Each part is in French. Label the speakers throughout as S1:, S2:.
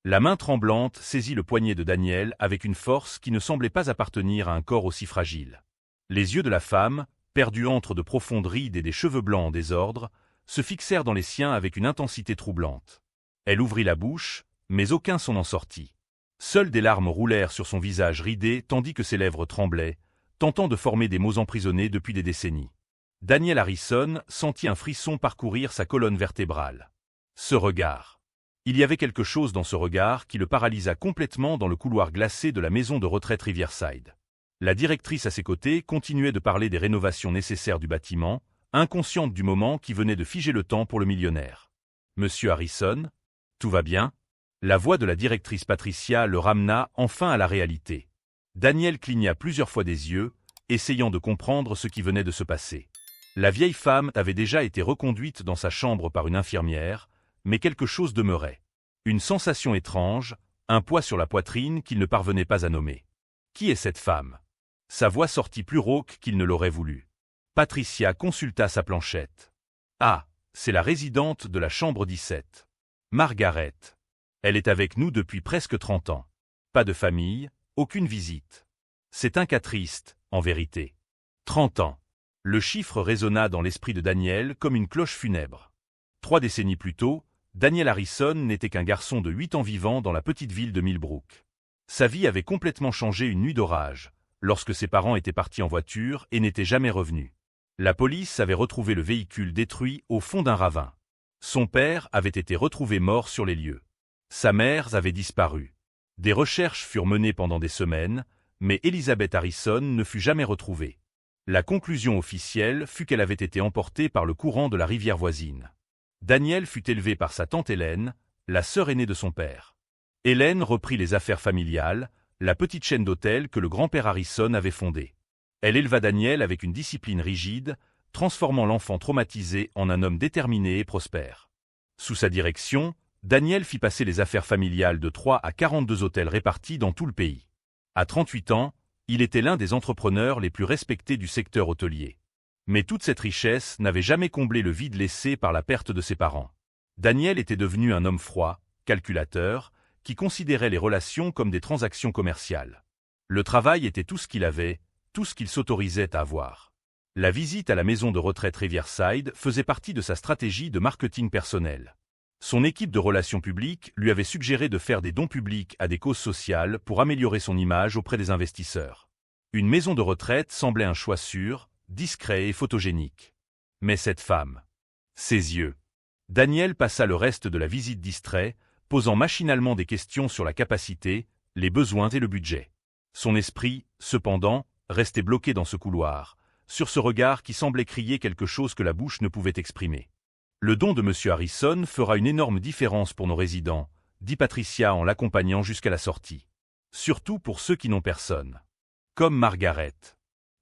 S1: La main tremblante saisit le poignet de Daniel avec une force qui ne semblait pas appartenir à un corps aussi fragile. Les yeux de la femme, perdus entre de profondes rides et des cheveux blancs en désordre, se fixèrent dans les siens avec une intensité troublante. Elle ouvrit la bouche, mais aucun son n'en sortit. Seules des larmes roulèrent sur son visage ridé tandis que ses lèvres tremblaient, tentant de former des mots emprisonnés depuis des décennies. Daniel Harrison sentit un frisson parcourir sa colonne vertébrale. Ce regard. Il y avait quelque chose dans ce regard qui le paralysa complètement dans le couloir glacé de la maison de retraite Riverside. La directrice à ses côtés continuait de parler des rénovations nécessaires du bâtiment, inconsciente du moment qui venait de figer le temps pour le millionnaire. « Monsieur Harrison, tout va bien ?» La voix de la directrice Patricia le ramena enfin à la réalité. Daniel cligna plusieurs fois des yeux, essayant de comprendre ce qui venait de se passer. La vieille femme avait déjà été reconduite dans sa chambre par une infirmière, mais quelque chose demeurait. Une sensation étrange, un poids sur la poitrine qu'il ne parvenait pas à nommer. Qui est cette femme? Sa voix sortit plus rauque qu'il ne l'aurait voulu. Patricia consulta sa planchette. Ah, c'est la résidente de la chambre 17. Margaret. Elle est avec nous depuis presque 30 ans. Pas de famille, aucune visite. C'est un cas triste, en vérité. 30 ans. Le chiffre résonna dans l'esprit de Daniel comme une cloche funèbre. 3 décennies plus tôt, Daniel Harrison n'était qu'un garçon de 8 ans vivant dans la petite ville de Millbrook. Sa vie avait complètement changé une nuit d'orage, lorsque ses parents étaient partis en voiture et n'étaient jamais revenus. La police avait retrouvé le véhicule détruit au fond d'un ravin. Son père avait été retrouvé mort sur les lieux. Sa mère avait disparu. Des recherches furent menées pendant des semaines, mais Elizabeth Harrison ne fut jamais retrouvée. La conclusion officielle fut qu'elle avait été emportée par le courant de la rivière voisine. Daniel fut élevé par sa tante Hélène, la sœur aînée de son père. Hélène reprit les affaires familiales, la petite chaîne d'hôtels que le grand-père Harrison avait fondée. Elle éleva Daniel avec une discipline rigide, transformant l'enfant traumatisé en un homme déterminé et prospère. Sous sa direction, Daniel fit passer les affaires familiales de 3 à 42 hôtels répartis dans tout le pays. À 38 ans, il était l'un des entrepreneurs les plus respectés du secteur hôtelier. Mais toute cette richesse n'avait jamais comblé le vide laissé par la perte de ses parents. Daniel était devenu un homme froid, calculateur, qui considérait les relations comme des transactions commerciales. Le travail était tout ce qu'il avait, tout ce qu'il s'autorisait à avoir. La visite à la maison de retraite Riverside faisait partie de sa stratégie de marketing personnel. Son équipe de relations publiques lui avait suggéré de faire des dons publics à des causes sociales pour améliorer son image auprès des investisseurs. Une maison de retraite semblait un choix sûr, discret et photogénique. Mais cette femme, ses yeux. Daniel passa le reste de la visite distrait, posant machinalement des questions sur la capacité, les besoins et le budget. Son esprit, cependant, restait bloqué dans ce couloir, sur ce regard qui semblait crier quelque chose que la bouche ne pouvait exprimer. Le don de M. Harrison fera une énorme différence pour nos résidents, dit Patricia en l'accompagnant jusqu'à la sortie. Surtout pour ceux qui n'ont personne. Comme Margaret.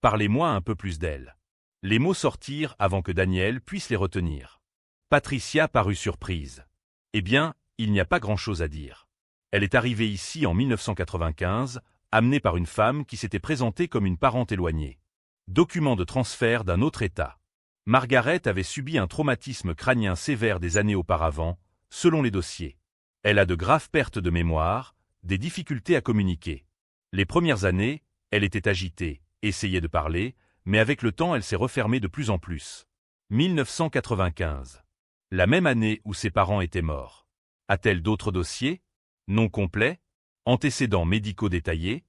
S1: Parlez-moi un peu plus d'elle. Les mots sortirent avant que Daniel puisse les retenir. Patricia parut surprise. Eh bien, il n'y a pas grand-chose à dire. Elle est arrivée ici en 1995, amenée par une femme qui s'était présentée comme une parente éloignée. Document de transfert d'un autre État. Margaret avait subi un traumatisme crânien sévère des années auparavant, selon les dossiers. Elle a de graves pertes de mémoire, des difficultés à communiquer. Les premières années, elle était agitée, essayait de parler, mais avec le temps elle s'est refermée de plus en plus. 1995. La même année où ses parents étaient morts. A-t-elle d'autres dossiers? Nom complet? Antécédents médicaux détaillés?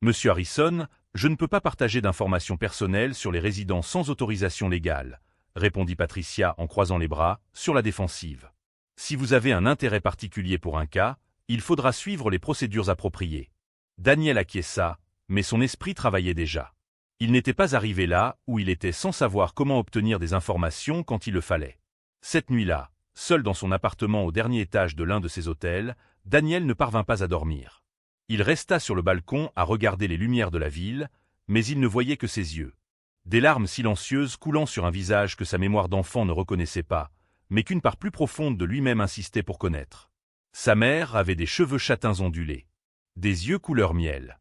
S1: Monsieur Harrison, je ne peux pas partager d'informations personnelles sur les résidents sans autorisation légale, répondit Patricia en croisant les bras, sur la défensive. Si vous avez un intérêt particulier pour un cas, il faudra suivre les procédures appropriées. Daniel acquiesça, mais son esprit travaillait déjà. Il n'était pas arrivé là où il était sans savoir comment obtenir des informations quand il le fallait. Cette nuit-là, seul dans son appartement au dernier étage de l'un de ses hôtels, Daniel ne parvint pas à dormir. Il resta sur le balcon à regarder les lumières de la ville, mais il ne voyait que ses yeux. Des larmes silencieuses coulant sur un visage que sa mémoire d'enfant ne reconnaissait pas, mais qu'une part plus profonde de lui-même insistait pour connaître. Sa mère avait des cheveux châtains ondulés, des yeux couleur miel,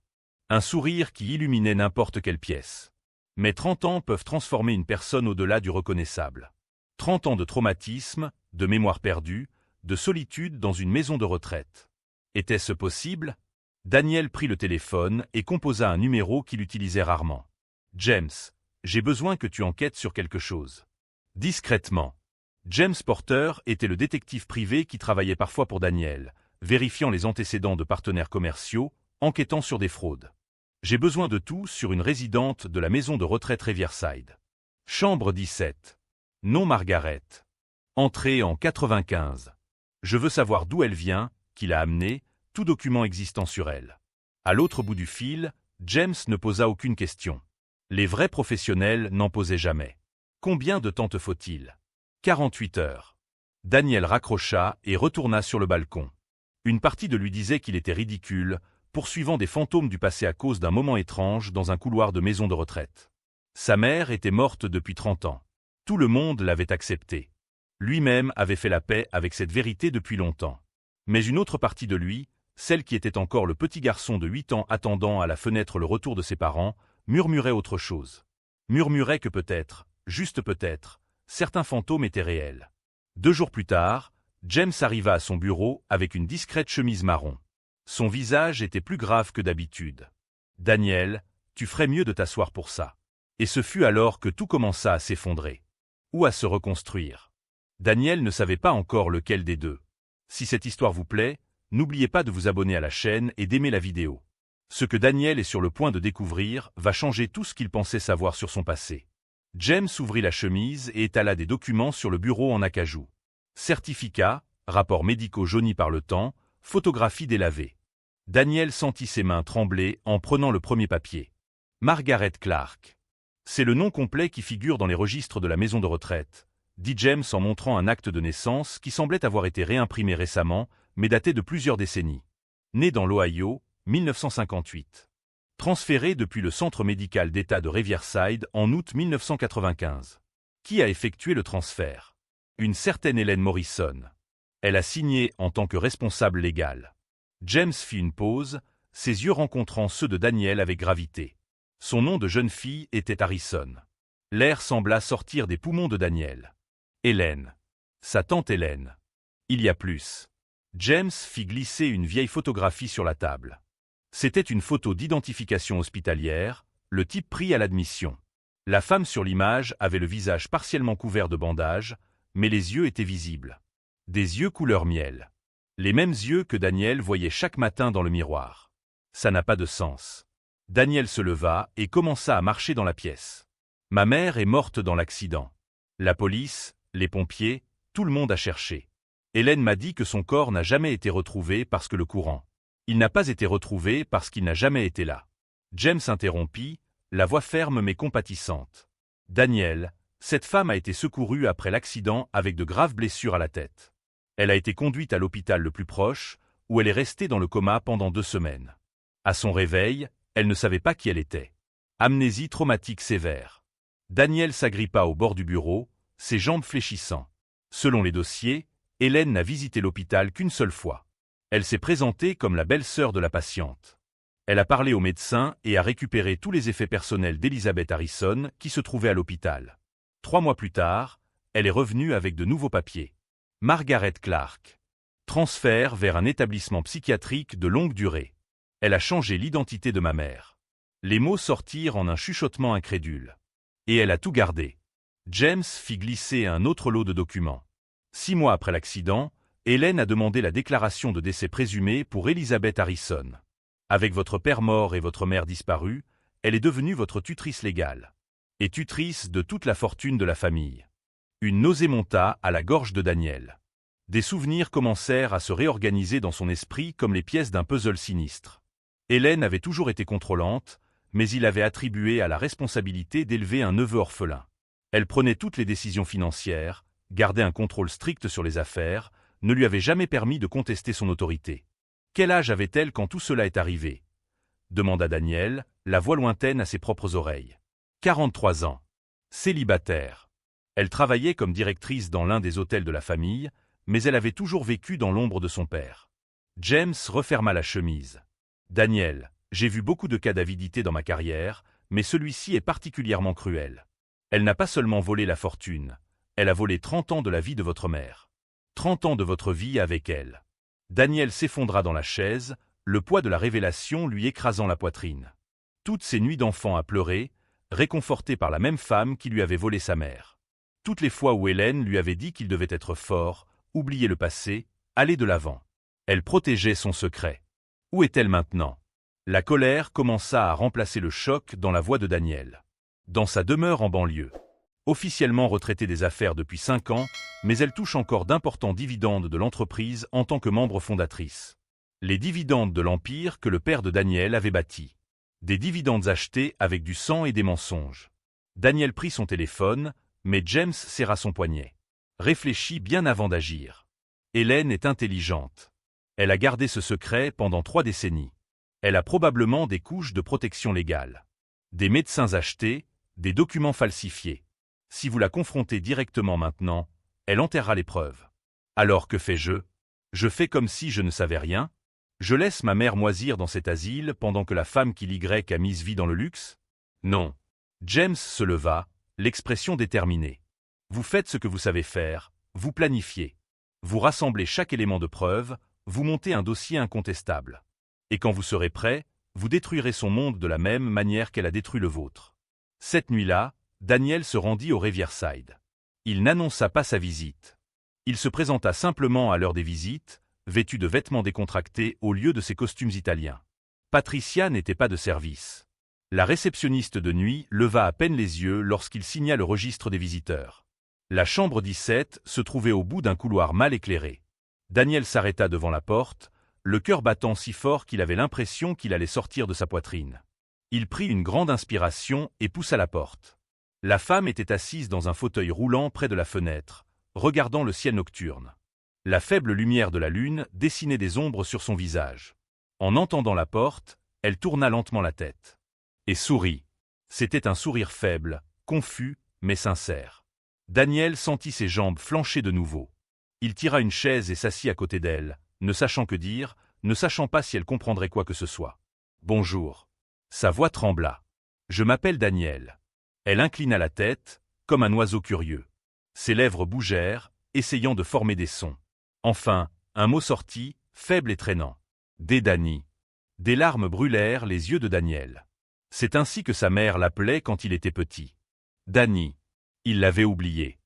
S1: un sourire qui illuminait n'importe quelle pièce. Mais 30 ans peuvent transformer une personne au-delà du reconnaissable. 30 ans de traumatisme, de mémoire perdue, de solitude dans une maison de retraite. Était-ce possible? Daniel prit le téléphone et composa un numéro qu'il utilisait rarement. James, j'ai besoin que tu enquêtes sur quelque chose. Discrètement. James Porter était le détective privé qui travaillait parfois pour Daniel, vérifiant les antécédents de partenaires commerciaux, enquêtant sur des fraudes. J'ai besoin de tout sur une résidente de la maison de retraite Riverside. Chambre 17. Nom Margaret. Entrée en 95. Je veux savoir d'où elle vient, qui l'a amenée, tout document existant sur elle. À l'autre bout du fil, James ne posa aucune question. Les vrais professionnels n'en posaient jamais. Combien de temps te faut-il? 48 heures. Daniel raccrocha et retourna sur le balcon. Une partie de lui disait qu'il était ridicule, poursuivant des fantômes du passé à cause d'un moment étrange dans un couloir de maison de retraite. Sa mère était morte depuis 30 ans. Tout le monde l'avait accepté. Lui-même avait fait la paix avec cette vérité depuis longtemps. Mais une autre partie de lui, celle qui était encore le petit garçon de 8 ans attendant à la fenêtre le retour de ses parents, murmurait autre chose. Murmurait que peut-être, juste peut-être, certains fantômes étaient réels. 2 jours plus tard, James arriva à son bureau avec une discrète chemise marron. Son visage était plus grave que d'habitude. « Daniel, tu ferais mieux de t'asseoir pour ça. » Et ce fut alors que tout commença à s'effondrer. Ou à se reconstruire. Daniel ne savait pas encore lequel des deux. Si cette histoire vous plaît, n'oubliez pas de vous abonner à la chaîne et d'aimer la vidéo. Ce que Daniel est sur le point de découvrir va changer tout ce qu'il pensait savoir sur son passé. James ouvrit la chemise et étala des documents sur le bureau en acajou. Certificats, rapports médicaux jaunis par le temps, photographies délavées. Daniel sentit ses mains trembler en prenant le premier papier. Margaret Clark. C'est le nom complet qui figure dans les registres de la maison de retraite, dit James en montrant un acte de naissance qui semblait avoir été réimprimé récemment, mais daté de plusieurs décennies. Né dans l'Ohio, 1958. Transféré depuis le centre médical d'État de Riverside en août 1995. Qui a effectué le transfert? Une certaine Hélène Morrison. Elle a signé en tant que responsable légale. James fit une pause, ses yeux rencontrant ceux de Daniel avec gravité. Son nom de jeune fille était Harrison. L'air sembla sortir des poumons de Daniel. Hélène. Sa tante Hélène. Il y a plus. James fit glisser une vieille photographie sur la table. C'était une photo d'identification hospitalière, le type pris à l'admission. La femme sur l'image avait le visage partiellement couvert de bandages, mais les yeux étaient visibles. Des yeux couleur miel. Les mêmes yeux que Daniel voyait chaque matin dans le miroir. Ça n'a pas de sens. Daniel se leva et commença à marcher dans la pièce. Ma mère est morte dans l'accident. La police, les pompiers, tout le monde a cherché. Hélène m'a dit que son corps n'a jamais été retrouvé parce que le courant. Il n'a pas été retrouvé parce qu'il n'a jamais été là. James interrompit, la voix ferme mais compatissante. Daniel, cette femme a été secourue après l'accident avec de graves blessures à la tête. Elle a été conduite à l'hôpital le plus proche, où elle est restée dans le coma pendant 2 semaines. À son réveil, elle ne savait pas qui elle était. Amnésie traumatique sévère. Daniel s'agrippa au bord du bureau, ses jambes fléchissant. Selon les dossiers, Hélène n'a visité l'hôpital qu'une seule fois. Elle s'est présentée comme la belle-sœur de la patiente. Elle a parlé au médecin et a récupéré tous les effets personnels d'Elizabeth Harrison qui se trouvait à l'hôpital. 3 mois plus tard, elle est revenue avec de nouveaux papiers. Margaret Clark. Transfert vers un établissement psychiatrique de longue durée. Elle a changé l'identité de ma mère. Les mots sortirent en un chuchotement incrédule. Et elle a tout gardé. James fit glisser un autre lot de documents. 6 mois après l'accident, Hélène a demandé la déclaration de décès présumé pour Elizabeth Harrison. Avec votre père mort et votre mère disparue, elle est devenue votre tutrice légale. Et tutrice de toute la fortune de la famille. Une nausée monta à la gorge de Daniel. Des souvenirs commencèrent à se réorganiser dans son esprit comme les pièces d'un puzzle sinistre. Hélène avait toujours été contrôlante, mais il avait attribué à la responsabilité d'élever un neveu orphelin. Elle prenait toutes les décisions financières, gardait un contrôle strict sur les affaires, ne lui avait jamais permis de contester son autorité. Quel âge avait-elle quand tout cela est arrivé? Demanda Daniel, la voix lointaine à ses propres oreilles. 43 ans. Célibataire. Elle travaillait comme directrice dans l'un des hôtels de la famille, mais elle avait toujours vécu dans l'ombre de son père. James referma la chemise. Daniel, j'ai vu beaucoup de cas d'avidité dans ma carrière, mais celui-ci est particulièrement cruel. Elle n'a pas seulement volé la fortune, elle a volé 30 ans de la vie de votre mère. 30 ans de votre vie avec elle. Daniel s'effondra dans la chaise, le poids de la révélation lui écrasant la poitrine. Toutes ces nuits d'enfant à pleurer, réconforté par la même femme qui lui avait volé sa mère. Toutes les fois où Hélène lui avait dit qu'il devait être fort, oublier le passé, aller de l'avant. Elle protégeait son secret. Où est-elle maintenant? La colère commença à remplacer le choc dans la voix de Daniel. Dans sa demeure en banlieue. Officiellement retraitée des affaires depuis 5 ans, mais elle touche encore d'importants dividendes de l'entreprise en tant que membre fondatrice. Les dividendes de l'empire que le père de Daniel avait bâti. Des dividendes achetés avec du sang et des mensonges. Daniel prit son téléphone, mais James serra son poignet. Réfléchit bien avant d'agir. Hélène est intelligente. Elle a gardé ce secret pendant 3 décennies. Elle a probablement des couches de protection légale. Des médecins achetés, des documents falsifiés. Si vous la confrontez directement maintenant, elle enterrera les preuves. Alors que fais-je? Je fais comme si je ne savais rien? Je laisse ma mère moisir dans cet asile pendant que la femme qui l'Y a mise vit dans le luxe? Non. James se leva, l'expression déterminée. Vous faites ce que vous savez faire, vous planifiez. Vous rassemblez chaque élément de preuve, vous montez un dossier incontestable. Et quand vous serez prêt, vous détruirez son monde de la même manière qu'elle a détruit le vôtre. Cette nuit-là, Daniel se rendit au Riverside. Il n'annonça pas sa visite. Il se présenta simplement à l'heure des visites, vêtu de vêtements décontractés au lieu de ses costumes italiens. Patricia n'était pas de service. La réceptionniste de nuit leva à peine les yeux lorsqu'il signa le registre des visiteurs. La chambre 17 se trouvait au bout d'un couloir mal éclairé. Daniel s'arrêta devant la porte, le cœur battant si fort qu'il avait l'impression qu'il allait sortir de sa poitrine. Il prit une grande inspiration et poussa la porte. La femme était assise dans un fauteuil roulant près de la fenêtre, regardant le ciel nocturne. La faible lumière de la lune dessinait des ombres sur son visage. En entendant la porte, elle tourna lentement la tête. Et sourit. C'était un sourire faible, confus, mais sincère. Daniel sentit ses jambes flancher de nouveau. Il tira une chaise et s'assit à côté d'elle, ne sachant que dire, ne sachant pas si elle comprendrait quoi que ce soit. « Bonjour. » Sa voix trembla. « Je m'appelle Daniel. » Elle inclina la tête, comme un oiseau curieux. Ses lèvres bougèrent, essayant de former des sons. Enfin, un mot sortit, faible et traînant. « Dédanie. » Des larmes brûlèrent les yeux de Daniel. C'est ainsi que sa mère l'appelait quand il était petit. Danny. Il l'avait oublié.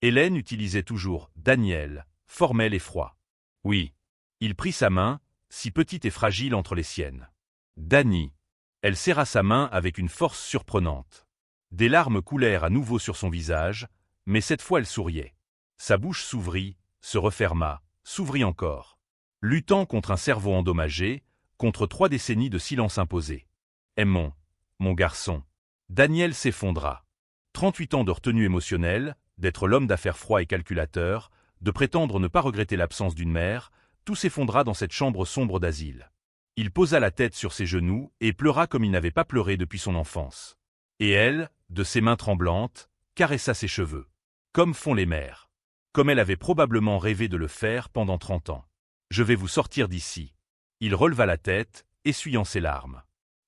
S1: Hélène utilisait toujours Daniel, formel et froid. Oui. Il prit sa main, si petite et fragile entre les siennes. Danny. Elle serra sa main avec une force surprenante. Des larmes coulèrent à nouveau sur son visage, mais cette fois elle souriait. Sa bouche s'ouvrit, se referma, s'ouvrit encore. Luttant contre un cerveau endommagé, contre 3 décennies de silence imposé. Aimons, mon garçon. Daniel s'effondra. 38 ans de retenue émotionnelle, d'être l'homme d'affaires froid et calculateur, de prétendre ne pas regretter l'absence d'une mère, tout s'effondra dans cette chambre sombre d'asile. Il posa la tête sur ses genoux et pleura comme il n'avait pas pleuré depuis son enfance. Et elle, de ses mains tremblantes, caressa ses cheveux. Comme font les mères. Comme elle avait probablement rêvé de le faire pendant 30 ans. Je vais vous sortir d'ici. Il releva la tête, essuyant ses larmes.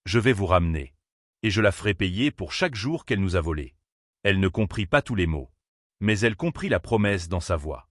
S1: Je vais vous ramener. Et je la ferai payer pour chaque jour qu'elle nous a volé. Elle ne comprit pas tous les mots. Mais elle comprit la promesse dans sa voix.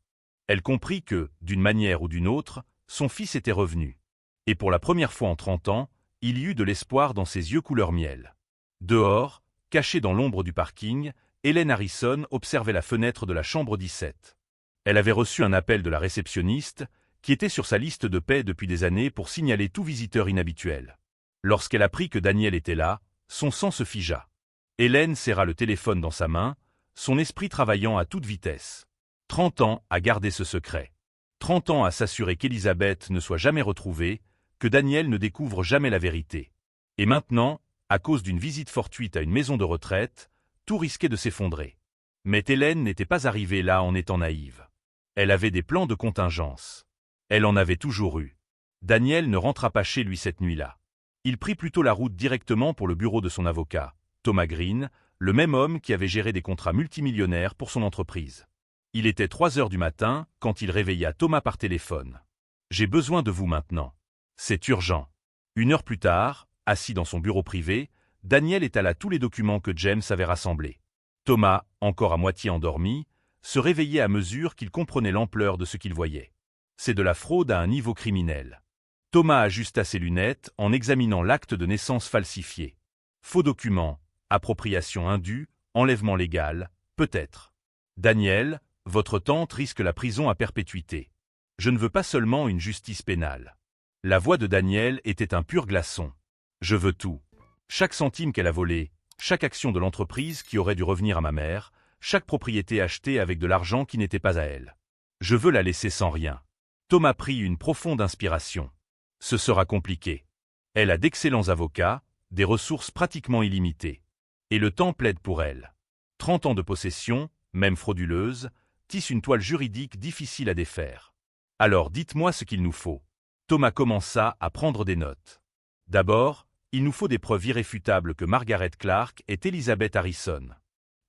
S1: Elle comprit que, d'une manière ou d'une autre, son fils était revenu. Et pour la première fois en 30 ans, il y eut de l'espoir dans ses yeux couleur miel. Dehors, cachée dans l'ombre du parking, Hélène Harrison observait la fenêtre de la chambre 17. Elle avait reçu un appel de la réceptionniste, qui était sur sa liste de paix depuis des années pour signaler tout visiteur inhabituel. Lorsqu'elle apprit que Daniel était là, son sang se figea. Hélène serra le téléphone dans sa main, son esprit travaillant à toute vitesse. 30 ans à garder ce secret. 30 ans à s'assurer qu'Elisabeth ne soit jamais retrouvée, que Daniel ne découvre jamais la vérité. Et maintenant, à cause d'une visite fortuite à une maison de retraite, tout risquait de s'effondrer. Mais Hélène n'était pas arrivée là en étant naïve. Elle avait des plans de contingence. Elle en avait toujours eu. Daniel ne rentra pas chez lui cette nuit-là. Il prit plutôt la route directement pour le bureau de son avocat, Thomas Green, le même homme qui avait géré des contrats multimillionnaires pour son entreprise. Il était 3 heures du matin quand il réveilla Thomas par téléphone. « J'ai besoin de vous maintenant. C'est urgent. » 1 heure plus tard, assis dans son bureau privé, Daniel étala tous les documents que James avait rassemblés. Thomas, encore à moitié endormi, se réveillait à mesure qu'il comprenait l'ampleur de ce qu'il voyait. C'est de la fraude à un niveau criminel. Thomas ajusta ses lunettes en examinant l'acte de naissance falsifié. Faux document, appropriation indue, enlèvement légal, peut-être. Daniel, votre tante risque la prison à perpétuité. Je ne veux pas seulement une justice pénale. La voix de Daniel était un pur glaçon. Je veux tout. Chaque centime qu'elle a volé, chaque action de l'entreprise qui aurait dû revenir à ma mère, chaque propriété achetée avec de l'argent qui n'était pas à elle. Je veux la laisser sans rien. Thomas prit une profonde inspiration. Ce sera compliqué. Elle a d'excellents avocats, des ressources pratiquement illimitées. Et le temps plaide pour elle. 30 ans de possession, même frauduleuse, tissent une toile juridique difficile à défaire. Alors dites-moi ce qu'il nous faut. Thomas commença à prendre des notes. D'abord, il nous faut des preuves irréfutables que Margaret Clark est Elizabeth Harrison.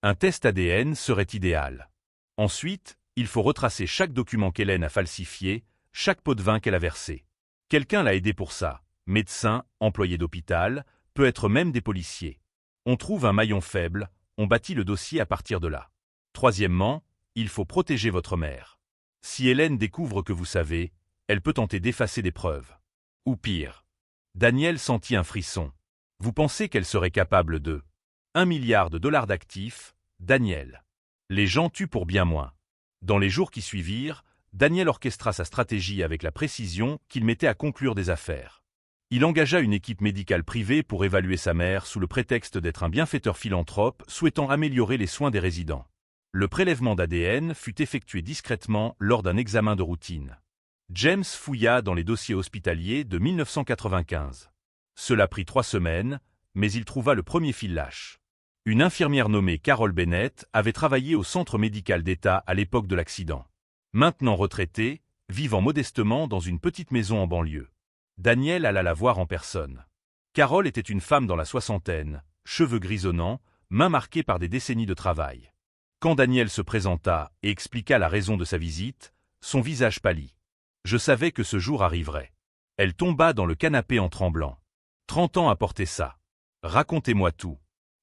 S1: Un test ADN serait idéal. Ensuite, il faut retracer chaque document qu'Hélène a falsifié, chaque pot de vin qu'elle a versé. Quelqu'un l'a aidé pour ça. Médecin, employé d'hôpital, peut être même des policiers. On trouve un maillon faible, on bâtit le dossier à partir de là. Troisièmement, il faut protéger votre mère. Si Hélène découvre que vous savez, elle peut tenter d'effacer des preuves. Ou pire. Daniel sentit un frisson. Vous pensez qu'elle serait capable de 1 milliard de dollars d'actifs, Daniel. Les gens tuent pour bien moins. Dans les jours qui suivirent, Daniel orchestra sa stratégie avec la précision qu'il mettait à conclure des affaires. Il engagea une équipe médicale privée pour évaluer sa mère sous le prétexte d'être un bienfaiteur philanthrope souhaitant améliorer les soins des résidents. Le prélèvement d'ADN fut effectué discrètement lors d'un examen de routine. James fouilla dans les dossiers hospitaliers de 1995. Cela prit 3 semaines, mais il trouva le premier fil lâche. Une infirmière nommée Carol Bennett avait travaillé au centre médical d'État à l'époque de l'accident. Maintenant retraitée, vivant modestement dans une petite maison en banlieue. Daniel alla la voir en personne. Carol était une femme dans la soixantaine, cheveux grisonnants, mains marquées par des décennies de travail. Quand Daniel se présenta et expliqua la raison de sa visite, son visage pâlit. Je savais que ce jour arriverait. Elle tomba dans le canapé en tremblant. 30 ans à porter ça. Racontez-moi tout.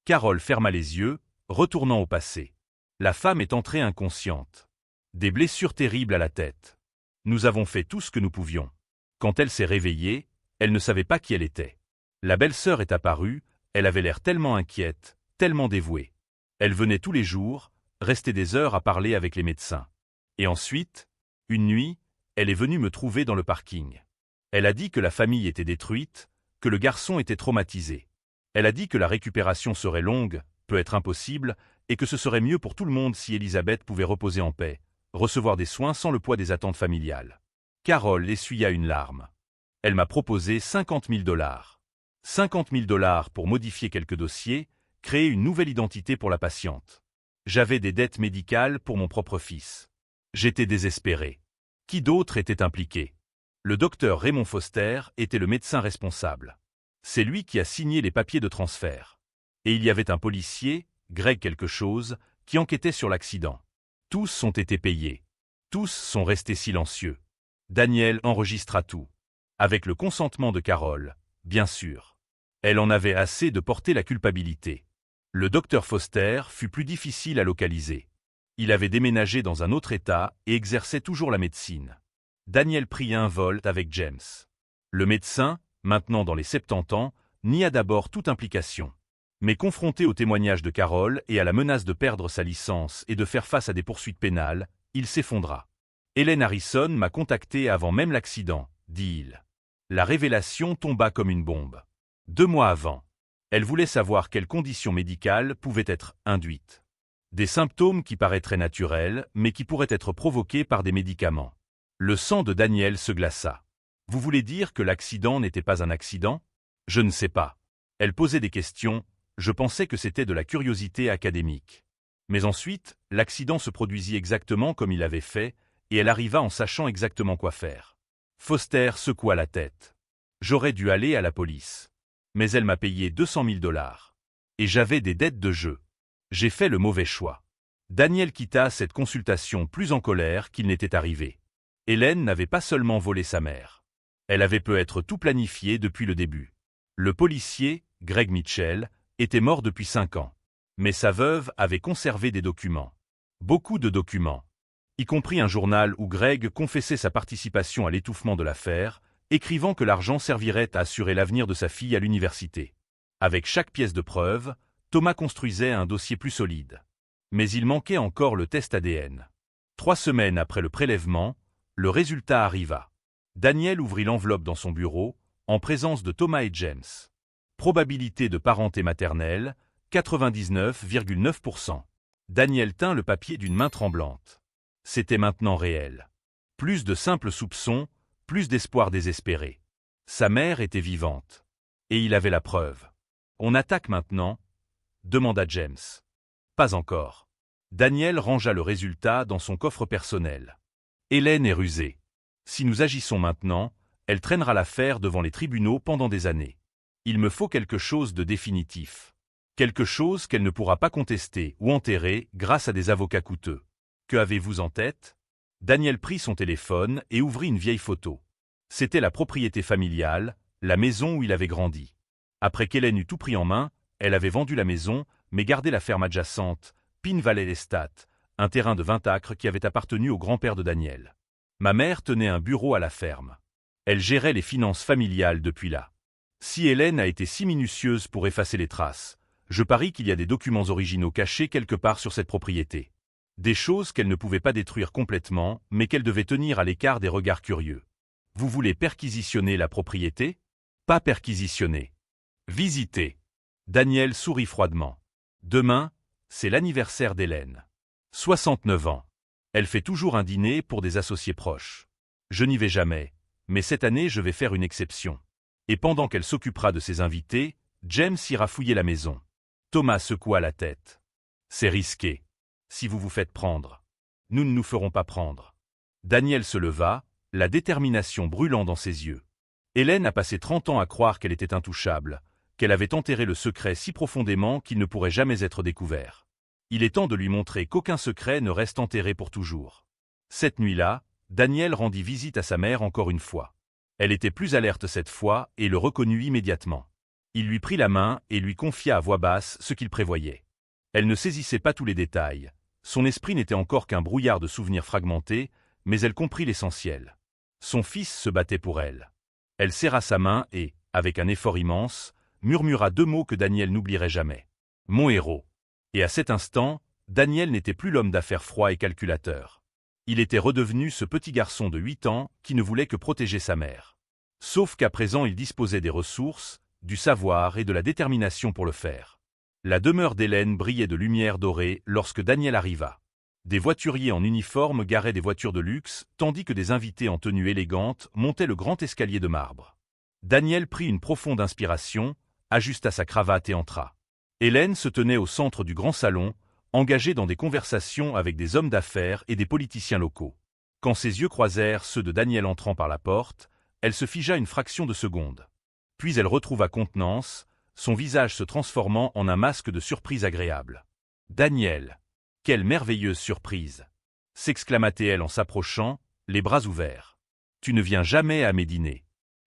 S1: Carol ferma les yeux, retournant au passé. La femme est entrée inconsciente. Des blessures terribles à la tête. Nous avons fait tout ce que nous pouvions. Quand elle s'est réveillée, elle ne savait pas qui elle était. La belle-sœur est apparue, elle avait l'air tellement inquiète, tellement dévouée. Elle venait tous les jours, restait des heures à parler avec les médecins. Et ensuite, une nuit, elle est venue me trouver dans le parking. Elle a dit que la famille était détruite, que le garçon était traumatisé. Elle a dit que la récupération serait longue, peut être impossible, et que ce serait mieux pour tout le monde si Elisabeth pouvait reposer en paix, recevoir des soins sans le poids des attentes familiales. Carol essuya une larme. Elle m'a proposé 50 000 $. 50 000 $ pour modifier quelques dossiers, créer une nouvelle identité pour la patiente. J'avais des dettes médicales pour mon propre fils. J'étais désespéré. Qui d'autre était impliqué? Le docteur Raymond Foster était le médecin responsable. C'est lui qui a signé les papiers de transfert. Et il y avait un policier, Greg quelque chose, qui enquêtait sur l'accident. Tous ont été payés. Tous sont restés silencieux. Daniel enregistra tout. Avec le consentement de Carol, bien sûr. Elle en avait assez de porter la culpabilité. Le docteur Foster fut plus difficile à localiser. Il avait déménagé dans un autre État et exerçait toujours la médecine. Daniel prit un vol avec James. Le médecin, maintenant dans les 70 ans, nia d'abord toute implication. Mais confronté au témoignage de Carol et à la menace de perdre sa licence et de faire face à des poursuites pénales, il s'effondra. Hélène Harrison m'a contacté avant même l'accident, dit-il. La révélation tomba comme une bombe. 2 mois avant. Elle voulait savoir quelles conditions médicales pouvaient être induites. Des symptômes qui paraîtraient naturels, mais qui pourraient être provoqués par des médicaments. Le sang de Daniel se glaça. Vous voulez dire que l'accident n'était pas un accident? Je ne sais pas. Elle posait des questions, je pensais que c'était de la curiosité académique. Mais ensuite, l'accident se produisit exactement comme il avait fait, et elle arriva en sachant exactement quoi faire. Foster secoua la tête. J'aurais dû aller à la police. Mais elle m'a payé 200 000 $. Et j'avais des dettes de jeu. J'ai fait le mauvais choix. Daniel quitta cette consultation plus en colère qu'il n'était arrivé. Hélène n'avait pas seulement volé sa mère. Elle avait peut-être tout planifié depuis le début. Le policier, Greg Mitchell, était mort depuis 5 ans. Mais sa veuve avait conservé des documents. Beaucoup de documents. y compris un journal où Greg confessait sa participation à l'étouffement de l'affaire, écrivant que l'argent servirait à assurer l'avenir de sa fille à l'université. Avec chaque pièce de preuve, Thomas construisait un dossier plus solide. Mais il manquait encore le test ADN. 3 semaines après le prélèvement, le résultat arriva. Daniel ouvrit l'enveloppe dans son bureau, en présence de Thomas et James. Probabilité de parenté maternelle, 99,9%. Daniel tint le papier d'une main tremblante. C'était maintenant réel. Plus de simples soupçons, plus d'espoir désespéré. Sa mère était vivante. Et il avait la preuve. « On attaque maintenant ?» demanda James. « Pas encore. » Daniel rangea le résultat dans son coffre personnel. « Hélène est rusée. Si nous agissons maintenant, elle traînera l'affaire devant les tribunaux pendant des années. Il me faut quelque chose de définitif. Quelque chose qu'elle ne pourra pas contester ou enterrer grâce à des avocats coûteux. Que avez-vous en tête ?» Daniel prit son téléphone et ouvrit une vieille photo. C'était la propriété familiale, la maison où il avait grandi. Après qu'Hélène eut tout pris en main, elle avait vendu la maison, mais gardé la ferme adjacente, Pine Valley Estate, un terrain de 20 acres qui avait appartenu au grand-père de Daniel. Ma mère tenait un bureau à la ferme. Elle gérait les finances familiales depuis là. Si Hélène a été si minutieuse pour effacer les traces, je parie qu'il y a des documents originaux cachés quelque part sur cette propriété. Des choses qu'elle ne pouvait pas détruire complètement, mais qu'elle devait tenir à l'écart des regards curieux. Vous voulez perquisitionner la propriété? Pas perquisitionner. Visiter. Daniel sourit froidement. Demain, c'est l'anniversaire d'Hélène. 69 ans. Elle fait toujours un dîner pour des associés proches. Je n'y vais jamais, mais cette année je vais faire une exception. Et pendant qu'elle s'occupera de ses invités, James ira fouiller la maison. Thomas secoua la tête. C'est risqué. Si vous vous faites prendre. Nous ne nous ferons pas prendre. Daniel se leva, la détermination brûlant dans ses yeux. Hélène a passé 30 ans à croire qu'elle était intouchable, qu'elle avait enterré le secret si profondément qu'il ne pourrait jamais être découvert. Il est temps de lui montrer qu'aucun secret ne reste enterré pour toujours. Cette nuit-là, Daniel rendit visite à sa mère encore une fois. Elle était plus alerte cette fois et le reconnut immédiatement. Il lui prit la main et lui confia à voix basse ce qu'il prévoyait. Elle ne saisissait pas tous les détails. Son esprit n'était encore qu'un brouillard de souvenirs fragmentés, mais elle comprit l'essentiel. Son fils se battait pour elle. Elle serra sa main et, avec un effort immense, murmura 2 mots que Daniel n'oublierait jamais. « Mon héros ». Et à cet instant, Daniel n'était plus l'homme d'affaires froid et calculateur. Il était redevenu ce petit garçon de 8 ans qui ne voulait que protéger sa mère. Sauf qu'à présent il disposait des ressources, du savoir et de la détermination pour le faire. La demeure d'Hélène brillait de lumière dorée lorsque Daniel arriva. Des voituriers en uniforme garaient des voitures de luxe, tandis que des invités en tenue élégante montaient le grand escalier de marbre. Daniel prit une profonde inspiration, ajusta sa cravate et entra. Hélène se tenait au centre du grand salon, engagée dans des conversations avec des hommes d'affaires et des politiciens locaux. Quand ses yeux croisèrent ceux de Daniel entrant par la porte, elle se figea une fraction de seconde. Puis elle retrouva contenance, son visage se transformant en un masque de surprise agréable. « Daniel! Quelle merveilleuse surprise !» s'exclama-t-elle en s'approchant, les bras ouverts. « Tu ne viens jamais à mes dîners. »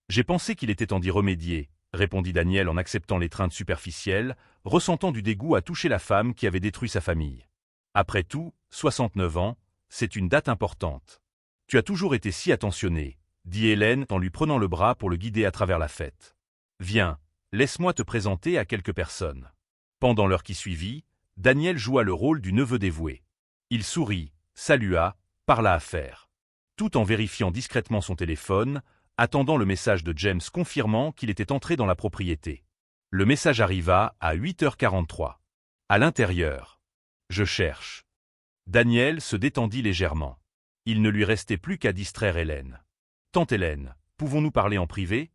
S1: J'ai pensé qu'il était temps d'y remédier, répondit Daniel en acceptant l'étreinte superficielle, ressentant du dégoût à toucher la femme qui avait détruit sa famille. Après tout, 69 ans, c'est une date importante. Tu as toujours été si attentionné, dit Hélène en lui prenant le bras pour le guider à travers la fête. Viens, laisse-moi te présenter à quelques personnes. Pendant l'heure qui suivit, Daniel joua le rôle du neveu dévoué. Il sourit, salua, parla affaires. Tout en vérifiant discrètement son téléphone, attendant le message de James confirmant qu'il était entré dans la propriété. Le message arriva à 8h43. À l'intérieur. Je cherche. Daniel se détendit légèrement. Il ne lui restait plus qu'à distraire Hélène. Tante Hélène, pouvons-nous parler en privé?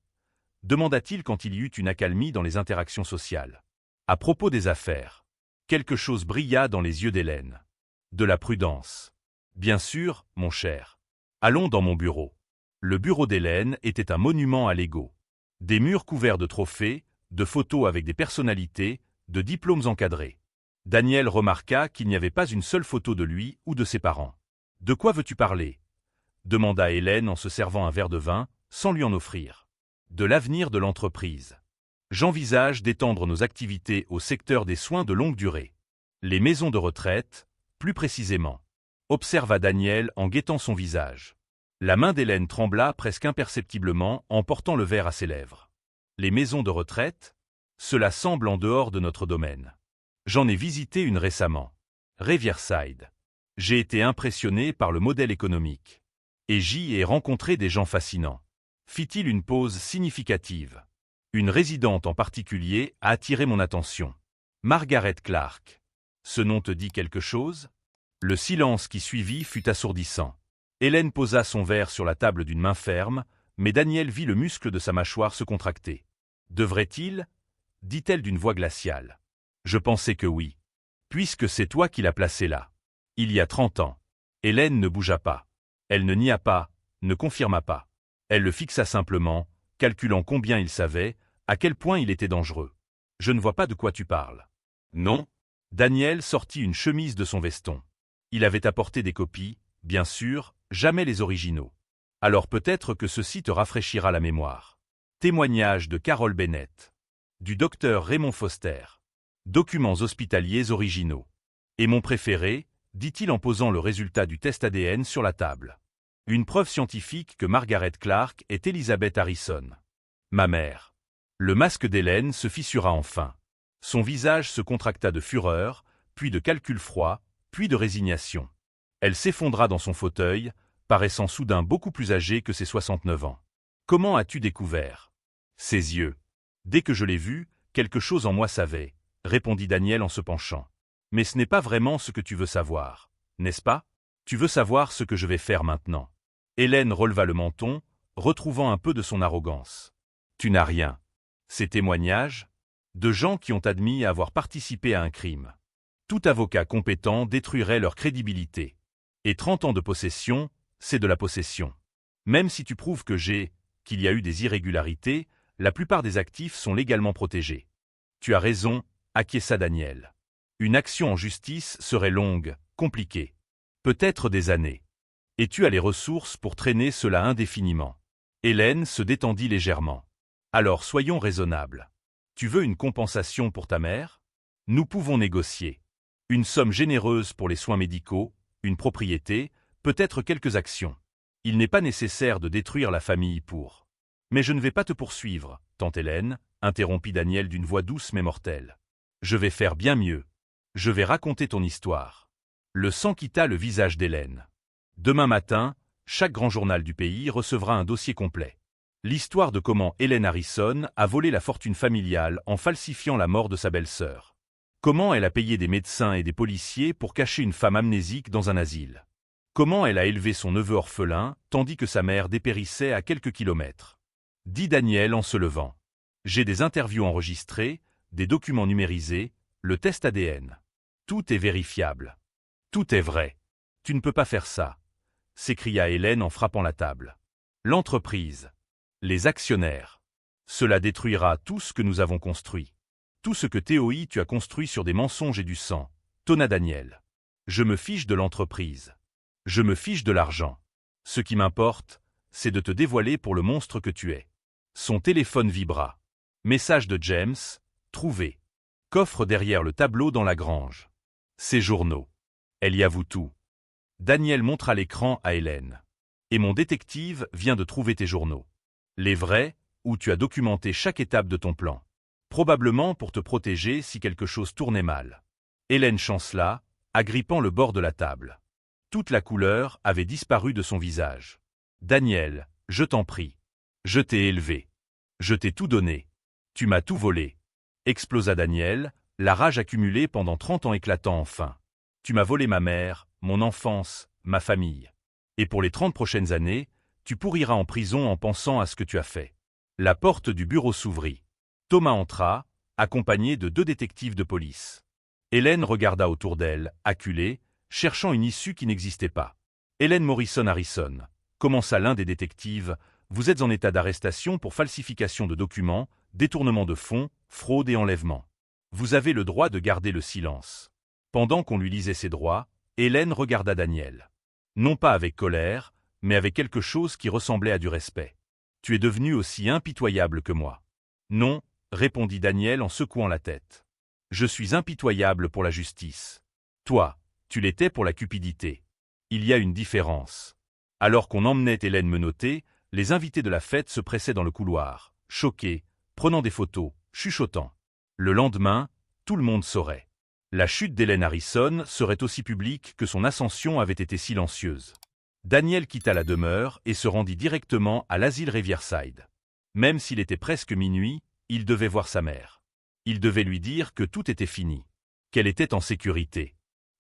S1: Demanda-t-il quand il y eut une accalmie dans les interactions sociales. À propos des affaires. Quelque chose brilla dans les yeux d'Hélène. De la prudence. Bien sûr, mon cher. Allons dans mon bureau. Le bureau d'Hélène était un monument à l'ego. Des murs couverts de trophées, de photos avec des personnalités, de diplômes encadrés. Daniel remarqua qu'il n'y avait pas une seule photo de lui ou de ses parents. « De quoi veux-tu parler ?» demanda Hélène en se servant un verre de vin, sans lui en offrir. « De l'avenir de l'entreprise. J'envisage d'étendre nos activités au secteur des soins de longue durée. Les maisons de retraite, plus précisément. observa Daniel en guettant son visage. La main d'Hélène trembla presque imperceptiblement en portant le verre à ses lèvres. Les maisons de retraite? Cela semble en dehors de notre domaine. J'en ai visité une récemment. Riverside. J'ai été impressionné par le modèle économique. Et j'y ai rencontré des gens fascinants. Fit-il une pause significative. Une résidente en particulier a attiré mon attention. Margaret Clark. Ce nom te dit quelque chose? Le silence qui suivit fut assourdissant. Hélène posa son verre sur la table d'une main ferme, mais Daniel vit le muscle de sa mâchoire se contracter. Devrait-il? Dit-elle d'une voix glaciale. Je pensais que oui. Puisque c'est toi qui l'as placé là. Il y a 30 ans. Hélène ne bougea pas. Elle ne nia pas, ne confirma pas. Elle le fixa simplement, calculant combien il savait, à quel point il était dangereux. Je ne vois pas de quoi tu parles. Non? Daniel sortit une chemise de son veston. Il avait apporté des copies, bien sûr, jamais les originaux. Alors peut-être que ceci te rafraîchira la mémoire. Témoignage de Carol Bennett. Du docteur Raymond Foster. Documents hospitaliers originaux. Et mon préféré, dit-il en posant le résultat du test ADN sur la table. Une preuve scientifique que Margaret Clark est Elizabeth Harrison. Ma mère. Le masque d'Hélène se fissura enfin. Son visage se contracta de fureur, puis de calcul froid, puis de résignation. Elle s'effondra dans son fauteuil, paraissant soudain beaucoup plus âgée que ses 69 ans. Comment as-tu découvert? Ses yeux. Dès que je l'ai vu, quelque chose en moi savait, répondit Daniel en se penchant. Mais ce n'est pas vraiment ce que tu veux savoir, n'est-ce pas? Tu veux savoir ce que je vais faire maintenant. Hélène releva le menton, retrouvant un peu de son arrogance. Tu n'as rien. Ces témoignages? De gens qui ont admis avoir participé à un crime. Tout avocat compétent détruirait leur crédibilité. Et 30 ans de possession, c'est de la possession. Même si tu prouves qu'il y a eu des irrégularités, la plupart des actifs sont légalement protégés. Tu as raison, acquiesça Daniel. Une action en justice serait longue, compliquée. Peut-être des années. Et tu as les ressources pour traîner cela indéfiniment. Hélène se détendit légèrement. Alors soyons raisonnables. Tu veux une compensation pour ta mère? Nous pouvons négocier. Une somme généreuse pour les soins médicaux, une propriété, peut-être quelques actions. Il n'est pas nécessaire de détruire la famille pour. Mais je ne vais pas te poursuivre, tante Hélène, interrompit Daniel d'une voix douce mais mortelle. Je vais faire bien mieux. Je vais raconter ton histoire. Le sang quitta le visage d'Hélène. Demain matin, chaque grand journal du pays recevra un dossier complet. L'histoire de comment Hélène Harrison a volé la fortune familiale en falsifiant la mort de sa belle-sœur. Comment elle a payé des médecins et des policiers pour cacher une femme amnésique dans un asile. Comment elle a élevé son neveu orphelin tandis que sa mère dépérissait à quelques kilomètres. Dit Daniel en se levant. J'ai des interviews enregistrées, des documents numérisés, le test ADN. Tout est vérifiable. Tout est vrai. Tu ne peux pas faire ça, s'écria Hélène en frappant la table. L'entreprise. Les actionnaires. Cela détruira tout ce que nous avons construit. Tout ce que Théoï tu as construit sur des mensonges et du sang, tonna Daniel. Je me fiche de l'entreprise. Je me fiche de l'argent. Ce qui m'importe, c'est de te dévoiler pour le monstre que tu es. Son téléphone vibra. Message de James, trouvé. Coffre derrière le tableau dans la grange. Ses journaux. Elle y avoue tout. Daniel montra l'écran à Hélène. Et mon détective vient de trouver tes journaux. Les vrais, où tu as documenté chaque étape de ton plan. Probablement pour te protéger si quelque chose tournait mal. Hélène chancela, agrippant le bord de la table. Toute la couleur avait disparu de son visage. Daniel, je t'en prie. Je t'ai élevé. Je t'ai tout donné. Tu m'as tout volé. Explosa Daniel, la rage accumulée pendant 30 ans éclatant enfin. Tu m'as volé ma mère, mon enfance, ma famille. Et pour les 30 prochaines années, tu pourriras en prison en pensant à ce que tu as fait. La porte du bureau s'ouvrit. Thomas entra, accompagné de 2 détectives de police. Hélène regarda autour d'elle, acculée, cherchant une issue qui n'existait pas. Hélène Morrison Harrison, commença l'un des détectives, vous êtes en état d'arrestation pour falsification de documents, détournement de fonds, fraude et enlèvement. Vous avez le droit de garder le silence. Pendant qu'on lui lisait ses droits, Hélène regarda Daniel. Non pas avec colère, mais avec quelque chose qui ressemblait à du respect. Tu es devenu aussi impitoyable que moi. Non, répondit Daniel en secouant la tête. Je suis impitoyable pour la justice. Toi, tu l'étais pour la cupidité. Il y a une différence. Alors qu'on emmenait Hélène menottée, les invités de la fête se pressaient dans le couloir, choqués, prenant des photos, chuchotant. Le lendemain, tout le monde saurait. La chute d'Hélène Harrison serait aussi publique que son ascension avait été silencieuse. Daniel quitta la demeure et se rendit directement à l'asile Riverside. Même s'il était presque minuit, il devait voir sa mère. Il devait lui dire que tout était fini, qu'elle était en sécurité.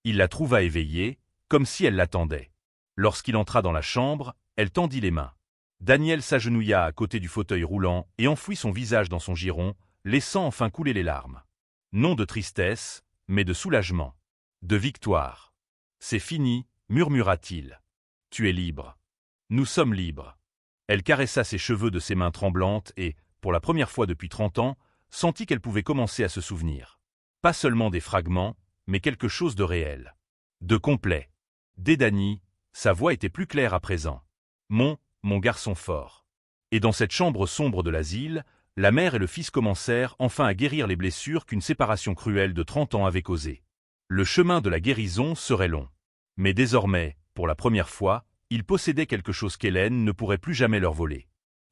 S1: Il la trouva éveillée, comme si elle l'attendait. Lorsqu'il entra dans la chambre, elle tendit les mains. Daniel s'agenouilla à côté du fauteuil roulant et enfouit son visage dans son giron, laissant enfin couler les larmes. Non de tristesse, mais de soulagement. De victoire. « C'est fini », murmura-t-il. « Tu es libre. Nous sommes libres. » Elle caressa ses cheveux de ses mains tremblantes et, pour la première fois depuis 30 ans, sentit qu'elle pouvait commencer à se souvenir. Pas seulement des fragments, mais quelque chose de réel. De complet. Dès Dany, sa voix était plus claire à présent. « Mon garçon fort. » Et dans cette chambre sombre de l'asile, la mère et le fils commencèrent enfin à guérir les blessures qu'une séparation cruelle de 30 ans avait causées. Le chemin de la guérison serait long. Mais désormais, pour la première fois, ils possédaient quelque chose qu'Hélène ne pourrait plus jamais leur voler.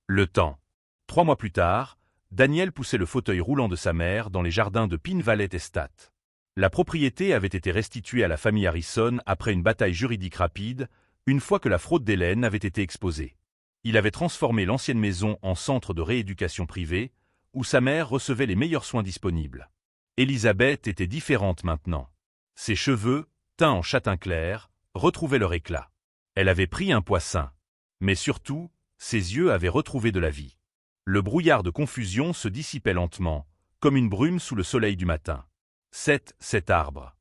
S1: Le temps. 3 mois plus tard, Daniel poussait le fauteuil roulant de sa mère dans les jardins de Pine Valley Estate. La propriété avait été restituée à la famille Harrison après une bataille juridique rapide, une fois que la fraude d'Hélène avait été exposée. Il avait transformé l'ancienne maison en centre de rééducation privée, où sa mère recevait les meilleurs soins disponibles. Elisabeth était différente maintenant. Ses cheveux, teints en châtain clair, retrouvaient leur éclat. Elle avait pris un poids sain. Mais surtout, ses yeux avaient retrouvé de la vie. Le brouillard de confusion se dissipait lentement, comme une brume sous le soleil du matin. Cet arbre.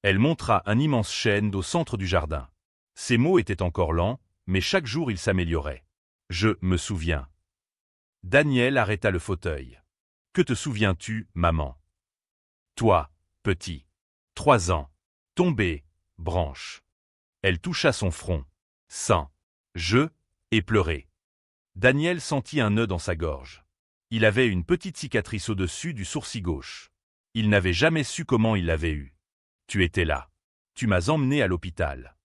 S1: Elle montra un immense chêne au centre du jardin. Ses mots étaient encore lents, mais chaque jour il s'améliorait. Je me souviens. Daniel arrêta le fauteuil. Que te souviens-tu, maman? Toi, petit. 3 ans. Tombé, branche. Elle toucha son front. Sang. Et pleurait. Daniel sentit un nœud dans sa gorge. Il avait une petite cicatrice au-dessus du sourcil gauche. Il n'avait jamais su comment il l'avait eue. Tu étais là. Tu m'as emmené à l'hôpital.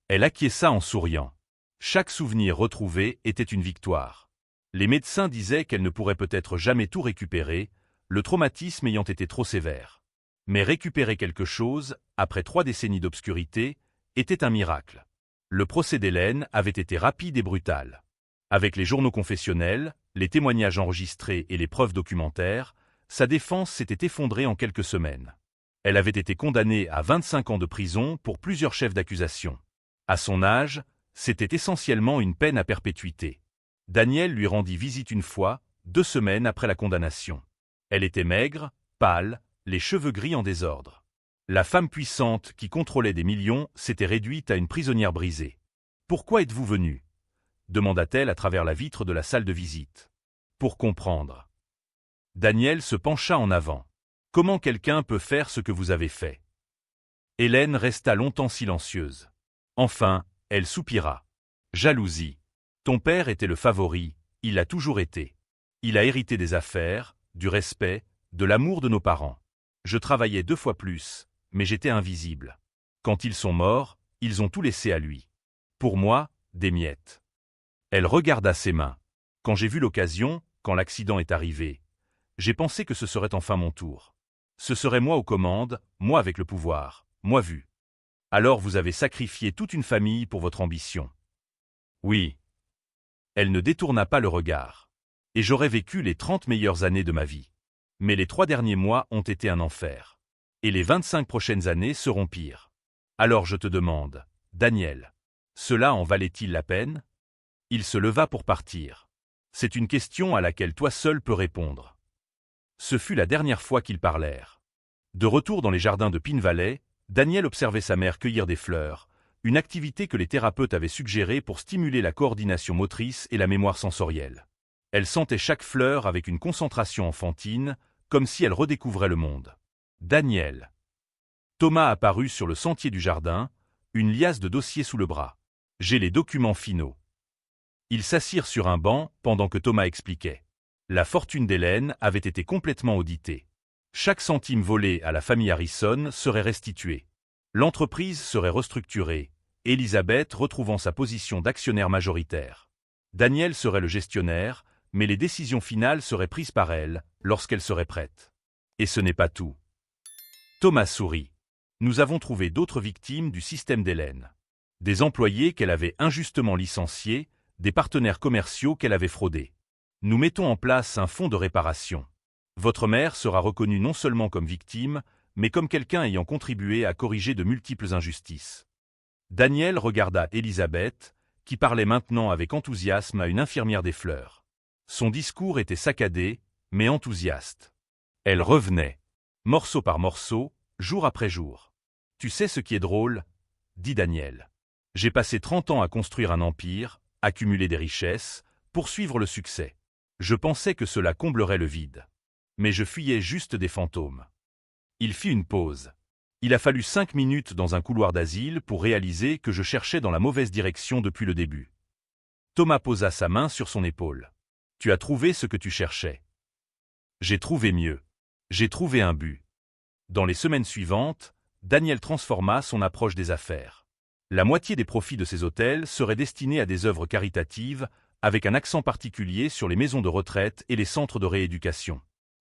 S1: Elle acquiesça en souriant. Chaque souvenir retrouvé était une victoire. Les médecins disaient qu'elle ne pourrait peut-être jamais tout récupérer, le traumatisme ayant été trop sévère. Mais récupérer quelque chose, après 3 décennies d'obscurité, était un miracle. Le procès d'Hélène avait été rapide et brutal. Avec les journaux confessionnels, les témoignages enregistrés et les preuves documentaires, sa défense s'était effondrée en quelques semaines. Elle avait été condamnée à 25 ans de prison pour plusieurs chefs d'accusation. À son âge, c'était essentiellement une peine à perpétuité. Daniel lui rendit visite une fois, 2 semaines après la condamnation. Elle était maigre, pâle, les cheveux gris en désordre. La femme puissante qui contrôlait des millions s'était réduite à une prisonnière brisée. « Pourquoi êtes-vous venu ?» demanda-t-elle à travers la vitre de la salle de visite. « Pour comprendre. » Daniel se pencha en avant. « Comment quelqu'un peut faire ce que vous avez fait ?» Hélène resta longtemps silencieuse. Enfin, elle soupira. « Jalousie. Ton père était le favori, il l'a toujours été. Il a hérité des affaires, du respect, de l'amour de nos parents. Je travaillais 2 fois plus, mais j'étais invisible. Quand ils sont morts, ils ont tout laissé à lui. Pour moi, des miettes. » Elle regarda ses mains. « Quand j'ai vu l'occasion, quand l'accident est arrivé, j'ai pensé que ce serait enfin mon tour. Ce serait moi aux commandes, moi avec le pouvoir, moi vu. Alors vous avez sacrifié toute une famille pour votre ambition. » Oui. Elle ne détourna pas le regard. « Et j'aurais vécu les 30 meilleures années de ma vie. Mais les 3 derniers mois ont été un enfer. Et les 25 prochaines années seront pires. Alors je te demande, Daniel, cela en valait-il la peine ?» Il se leva pour partir. « C'est une question à laquelle toi seul peux répondre. » Ce fut la dernière fois qu'ils parlèrent. De retour dans les jardins de Pine Valley, Daniel observait sa mère cueillir des fleurs, une activité que les thérapeutes avaient suggérée pour stimuler la coordination motrice et la mémoire sensorielle. Elle sentait chaque fleur avec une concentration enfantine, comme si elle redécouvrait le monde. Daniel. Thomas apparut sur le sentier du jardin, une liasse de dossiers sous le bras. « J'ai les documents finaux. » Ils s'assirent sur un banc pendant que Thomas expliquait. La fortune d'Hélène avait été complètement auditée. Chaque centime volé à la famille Harrison serait restitué. L'entreprise serait restructurée, Elisabeth retrouvant sa position d'actionnaire majoritaire. Daniel serait le gestionnaire, mais les décisions finales seraient prises par elle, lorsqu'elle serait prête. Et ce n'est pas tout. Thomas sourit. Nous avons trouvé d'autres victimes du système d'Hélène. Des employés qu'elle avait injustement licenciés, des partenaires commerciaux qu'elle avait fraudés. Nous mettons en place un fonds de réparation. Votre mère sera reconnue non seulement comme victime, mais comme quelqu'un ayant contribué à corriger de multiples injustices. Daniel regarda Elisabeth, qui parlait maintenant avec enthousiasme à une infirmière des fleurs. Son discours était saccadé, mais enthousiaste. Elle revenait, morceau par morceau, jour après jour. « Tu sais ce qui est drôle ?» dit Daniel. « J'ai passé 30 ans à construire un empire, accumuler des richesses, poursuivre le succès. Je pensais que cela comblerait le vide. Mais je fuyais juste des fantômes. » Il fit une pause. Il a fallu 5 minutes dans un couloir d'asile pour réaliser que je cherchais dans la mauvaise direction depuis le début. Thomas posa sa main sur son épaule. « Tu as trouvé ce que tu cherchais. » J'ai trouvé mieux. J'ai trouvé un but. Dans les semaines suivantes, Daniel transforma son approche des affaires. La moitié des profits de ses hôtels seraient destinés à des œuvres caritatives, avec un accent particulier sur les maisons de retraite et les centres de rééducation.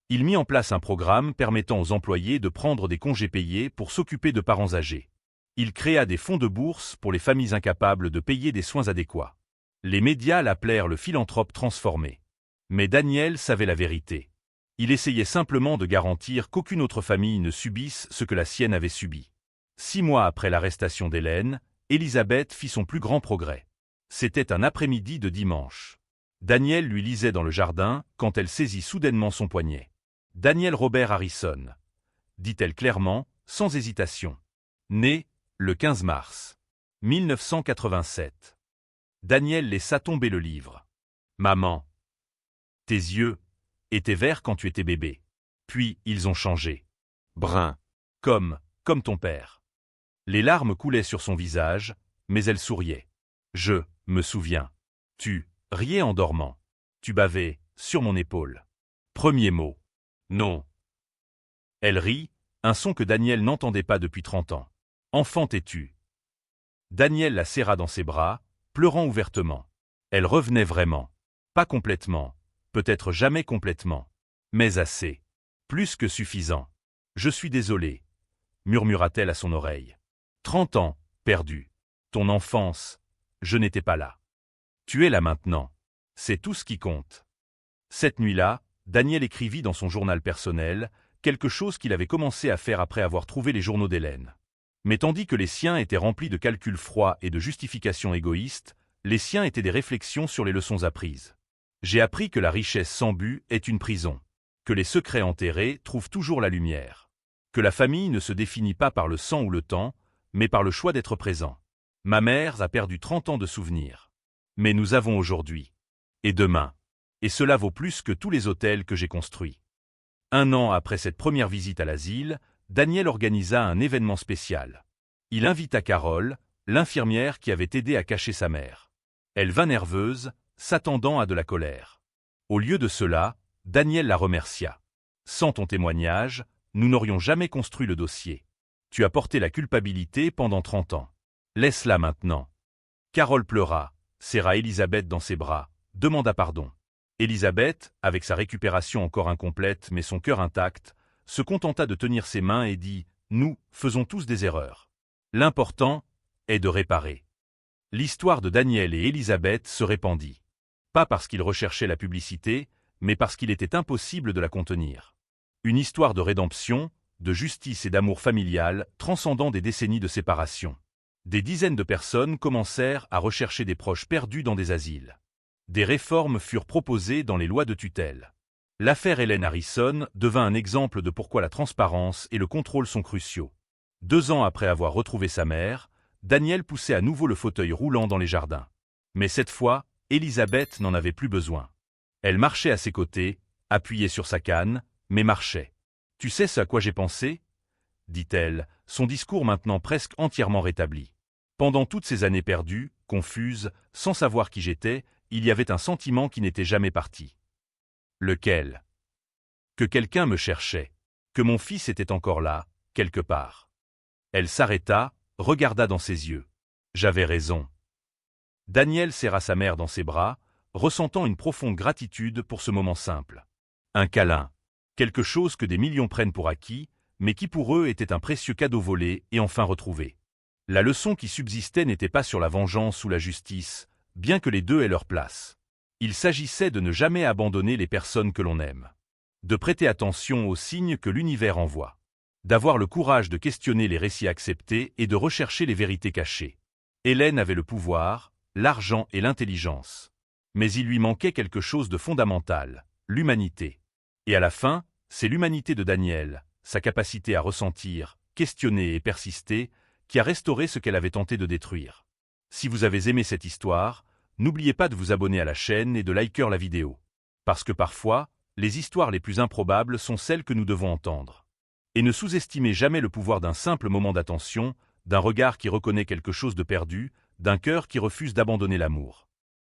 S1: Il mit en place un programme permettant aux employés de prendre des congés payés pour s'occuper de parents âgés. Il créa des fonds de bourse pour les familles incapables de payer des soins adéquats. Les médias l'appelèrent le philanthrope transformé. Mais Daniel savait la vérité. Il essayait simplement de garantir qu'aucune autre famille ne subisse ce que la sienne avait subi. 6 mois après l'arrestation d'Hélène, Elisabeth fit son plus grand progrès. C'était un après-midi de dimanche. Daniel lui lisait dans le jardin quand elle saisit soudainement son poignet. « Daniel Robert Harrison », dit-elle clairement, sans hésitation. Né le 15 mars 1987. Daniel laissa tomber le livre. « Maman, tes yeux étaient verts quand tu étais bébé. Puis ils ont changé. Brun. Comme ton père. » Les larmes coulaient sur son visage, mais elle souriait. « Je me souviens. Tu riais en dormant. Tu bavais sur mon épaule. Premier mot. Non. » Elle rit, un son que Daniel n'entendait pas depuis 30 ans. « Enfant têtu. » Daniel la serra dans ses bras, pleurant ouvertement. Elle revenait vraiment. Pas complètement, peut-être jamais complètement, mais assez. Plus que suffisant. « Je suis désolée, » murmura-t-elle à son oreille. 30 ans, perdus. Ton enfance, je n'étais pas là. Tu es là maintenant. C'est tout ce qui compte. Cette nuit-là, Daniel écrivit dans son journal personnel quelque chose qu'il avait commencé à faire après avoir trouvé les journaux d'Hélène. Mais tandis que les siens étaient remplis de calculs froids et de justifications égoïstes, les siens étaient des réflexions sur les leçons apprises. J'ai appris que la richesse sans but est une prison, que les secrets enterrés trouvent toujours la lumière, que la famille ne se définit pas par le sang ou le temps, mais par le choix d'être présent. Ma mère a perdu 30 ans de souvenirs. Mais nous avons aujourd'hui. Et demain. Et cela vaut plus que tous les hôtels que j'ai construits. 1 an après cette première visite à l'asile, Daniel organisa un événement spécial. Il invita Carole, l'infirmière qui avait aidé à cacher sa mère. Elle vint nerveuse, s'attendant à de la colère. Au lieu de cela, Daniel la remercia. « Sans ton témoignage, nous n'aurions jamais construit le dossier. Tu as porté la culpabilité pendant 30 ans. Laisse-la maintenant. » Carole pleura, serra Elisabeth dans ses bras, demanda pardon. Elisabeth, avec sa récupération encore incomplète mais son cœur intact, se contenta de tenir ses mains et dit « Nous faisons tous des erreurs. L'important est de réparer. » L'histoire de Daniel et Elisabeth se répandit. Pas parce qu'ils recherchaient la publicité, mais parce qu'il était impossible de la contenir. Une histoire de rédemption, de justice et d'amour familial transcendant des décennies de séparation. Des dizaines de personnes commencèrent à rechercher des proches perdus dans des asiles. Des réformes furent proposées dans les lois de tutelle. L'affaire Hélène Harrison devint un exemple de pourquoi la transparence et le contrôle sont cruciaux. 2 ans après avoir retrouvé sa mère, Daniel poussait à nouveau le fauteuil roulant dans les jardins. Mais cette fois, Elisabeth n'en avait plus besoin. Elle marchait à ses côtés, appuyée sur sa canne, mais marchait. « Tu sais ce à quoi j'ai pensé ?» dit-elle, son discours maintenant presque entièrement rétabli. Pendant toutes ces années perdues, confuses, sans savoir qui j'étais, il y avait un sentiment qui n'était jamais parti. Lequel? Que quelqu'un me cherchait, que mon fils était encore là, quelque part. Elle s'arrêta, regarda dans ses yeux. J'avais raison. Daniel serra sa mère dans ses bras, ressentant une profonde gratitude pour ce moment simple. Un câlin. Quelque chose que des millions prennent pour acquis, mais qui pour eux était un précieux cadeau volé et enfin retrouvé. La leçon qui subsistait n'était pas sur la vengeance ou la justice, bien que les deux aient leur place. Il s'agissait de ne jamais abandonner les personnes que l'on aime. De prêter attention aux signes que l'univers envoie. D'avoir le courage de questionner les récits acceptés et de rechercher les vérités cachées. Hélène avait le pouvoir, l'argent et l'intelligence. Mais il lui manquait quelque chose de fondamental, l'humanité. Et à la fin, c'est l'humanité de Daniel, sa capacité à ressentir, questionner et persister, qui a restauré ce qu'elle avait tenté de détruire. Si vous avez aimé cette histoire, n'oubliez pas de vous abonner à la chaîne et de liker la vidéo. Parce que parfois, les histoires les plus improbables sont celles que nous devons entendre. Et ne sous-estimez jamais le pouvoir d'un simple moment d'attention, d'un regard qui reconnaît quelque chose de perdu, d'un cœur qui refuse d'abandonner l'amour.